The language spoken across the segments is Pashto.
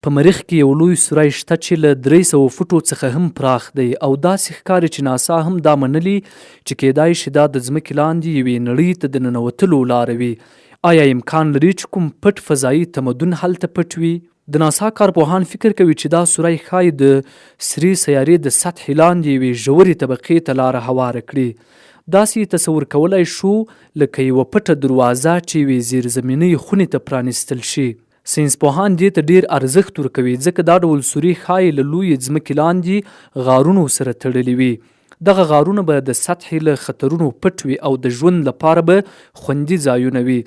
په مریخ کې یو لوی سوری شته چې له 300 فوټو څخه هم پراخ دی او داسې ښکاري چې ناسا هم دا منلي چې کیدای شي دا د ځمکې لاندې یوې نړۍ ته د ننوتلو لاره وي. آیا امکان لري چې کوم پټ فضایي تمدن هلته پټ وي؟ د ناسا کارپوهان فکر کوي چې دا سوری ښایي د سرې سیارې د سطحې لاندې یوې ژورې طبقې ته لاره هواره کړي. داسې تصور کولی شو لکه یوه پټه دروازه چې یوې زیرزمینۍ خونې ته پرانیستل شي. ساینسپوهان دې ته ډیر ارزښت ورکوي ځکه دا ډول سوري ښایي له لویې ځمکې لاندې غارونو سره تړلي وي. دغه غارونه به د سطحې له خطرونو پټ وي او د ژوند لپاره به خوندي ځایونه وي.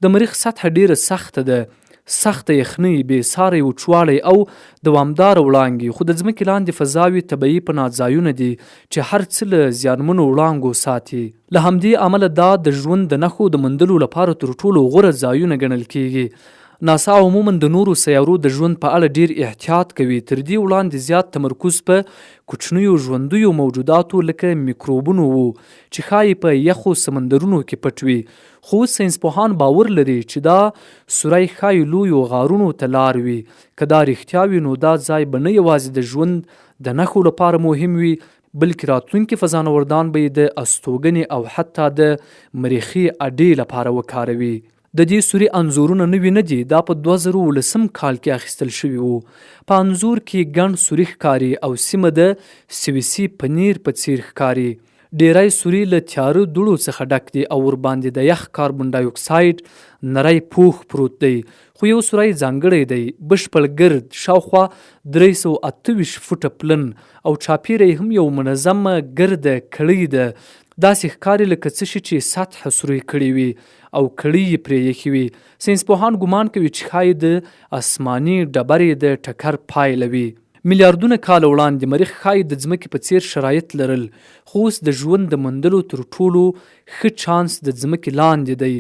د مریخ سطحه ډیره سخته ده، سخته یخنۍ، بې ساری وچوالی او دوامداره وړانګې، خو د ځمکې لاندې فضاوي طبیعي پناه ځایونه دي چې هر څه له زیانمنو وړانګو ساتي. له همدې امله دا د ژوند د نښو د موندلو لپاره تر ټولو غوره ځایونه ګڼل کیږي. ناسا عموما د نورو سیارو د ژوند په اړه ډیر احتیاط کوي، تر دې وړاندې زیات تمرکز په کوچنیو ژوندیو موجوداتو لکه میکروبونو وو چې ښایي په یخو سمندرونو کې پټ وي. خو ساینسپوهان باور لري چې دا سوری ښایي لویو غارونو ته لار وي. که دا رښتیا وي نو دا ځای به نه یوازې د ژوند د نښو لپاره مهم وي بلکې راتلونکي فضانوردان به یې د استوګنې او حتی د مریخي اډې لپاره وکاروي. د دې سوري انځورونه نوي نه دي، دا په 2019 کال کې اخیستل شوي وو. په انځور کې ګڼ سوري ښکاري او سیمه د سویسي پنیر په څیر ښکاري. ډیری سوري له تیاره دوړو څخه ډک دي او ورباندې د یخ کاربن ډای اکساید نری پوښ پروت دی. خو یو سوری ځانګړی دی، بشپړ ګرد، شاوخوا 328 فوټه پلن او چاپیره هم یو منظمه ګرده کړۍ ده. داسې ښکاري لکه څه شي چې سطحه سوری کړې وي او کړۍ یې پرې ایښې وي. ساینسپوهان ګمان کوي چې ښایي د اسماني ډبرې د ټکر پایله وي. میلیاردونه کاله وړاندې مریخ ښایي د ځمکې په څیر شرایط لرل، خو اوس د ژوند د موندلو تر ټولو ښه چانس د ځمکې لاندې دی.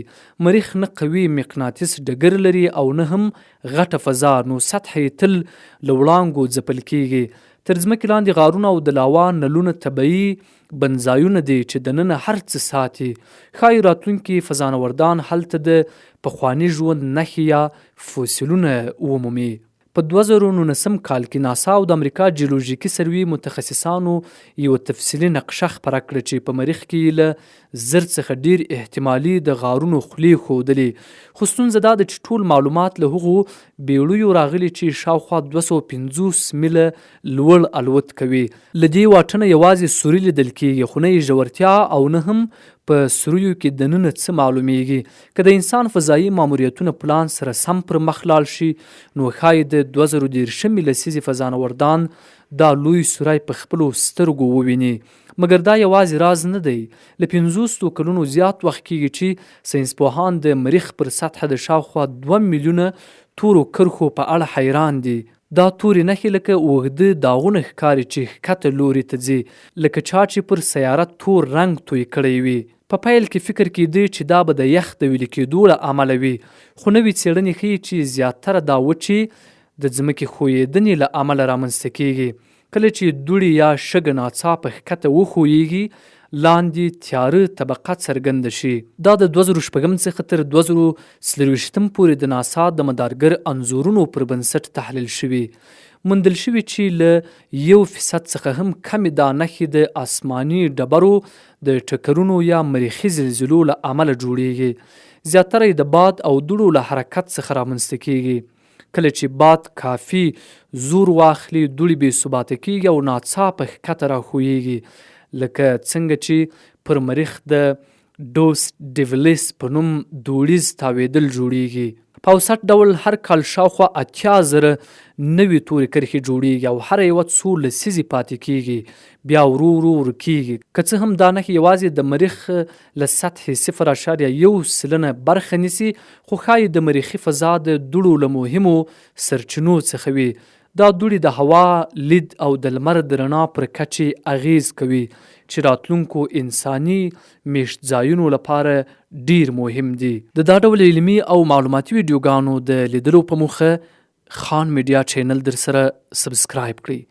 مریخ نه قوي مقناطیس ډګر لري او نه هم غټه فضا، نو سطحه یې تل له وړانګو ځپل کیږي. تر ځمکې لاندې غارونه او د لاوا نلونه طبیعي بندځایونه دي چې دننه هر څه ساتي. ښایي راتلونکي فضانوردان هلته د پخواني ژوند نښې یا فوسیلونه ومومي. په 2019 کال کې ناسا او د امریکا جیولوژیکي سروې متخصصانو یو تفصیلي نقشه خپره کړه چې په مریخ کې له 1000 څخه ډیر احتمالي د غارونو خولې ښودلې. خو ستونزه دا ده چې ټول معلومات له هغو بیړیو راغلي چې شاوخوا 250 میله لوړ الوت کوي. له دې واټنه یوازې سوري لیدل کیږي، خو نه یې ژورتیا او نه هم په سوریو کې دننه څه معلومیږي. که د انسان فضایي ماموریتونه پلان سره سم پر مخ لاړ شي نو ښایي د 2013 لسیزې فضانوردان دا لوی سوری په خپلو سترګو وویني. مګر دا یوازې راز نه دی. له 50 کلونو زیات وخت کیږي چې ساینسپوهان د مریخ پر سطحه د شاوخوا 2 میلیونه تورو کرښو په اړه حیران دي. دا تورې نښې لکه اوږده داغونه ښکاري چې ښکته لوري ته ځي، لکه چا چې پر سیاره تور رنګ توی کړی وي. په پیل کې فکر کېده چې دا به د یخ د ویلې کېدو له امله وي، خو نوې څېړنې ښیي چې زیاتره دا وچې د ځمکې ښویېدنې له امله رامنځته کېږي. کله چې دوړې یا شګه ناڅاپه ښکته وښویېږي لاندې تیاره طبقه څرګنده شي. دا د 2006 څخه تر 2024 پورې د ناسا د مدارګر انځورونو پر بنسټ تحلیل شوي. موندل شوي چې له 1% څخه هم کمې دا نښې د آسماني ډبرو د ټکرونو یا مریخي زلزلو له امله جوړیږي. زیاتره یې د باد او دوړو له حرکت څخه رامنځته کیږي. کله چې باد کافي زور واخلي دوړې بې ثباته کیږي او ناڅاپه ښکته راښویېږي، لکه څنګه چې پر مریخ د ډوس ډیولس په نوم دوړیز تاویدل جوړیږي. په اوسط ډول هر کال شاوخوا 80,000 نوي تورې کرښې جوړیږي او هره یوه څو لسیزې پاتې کیږي، بیا ورو ورو ورکیږي. که څه هم دا نښې یوازې د مریخ له سطحې 0.1% برخه نیسي، خو ښایي د مریخي فضا د دوړو له مهمو سرچینو څخه وي. دا دوړې د هوا، لید او د لمر د رڼا پر کچې اغیز کوي چې راتلونکو انساني میشت ځایونو لپاره ډیر مهم دي. د دا ډول علمي او معلوماتي ویډیوګانو د لیدلو په موخه خان میډیا چینل در سره سبسکرایب کړئ.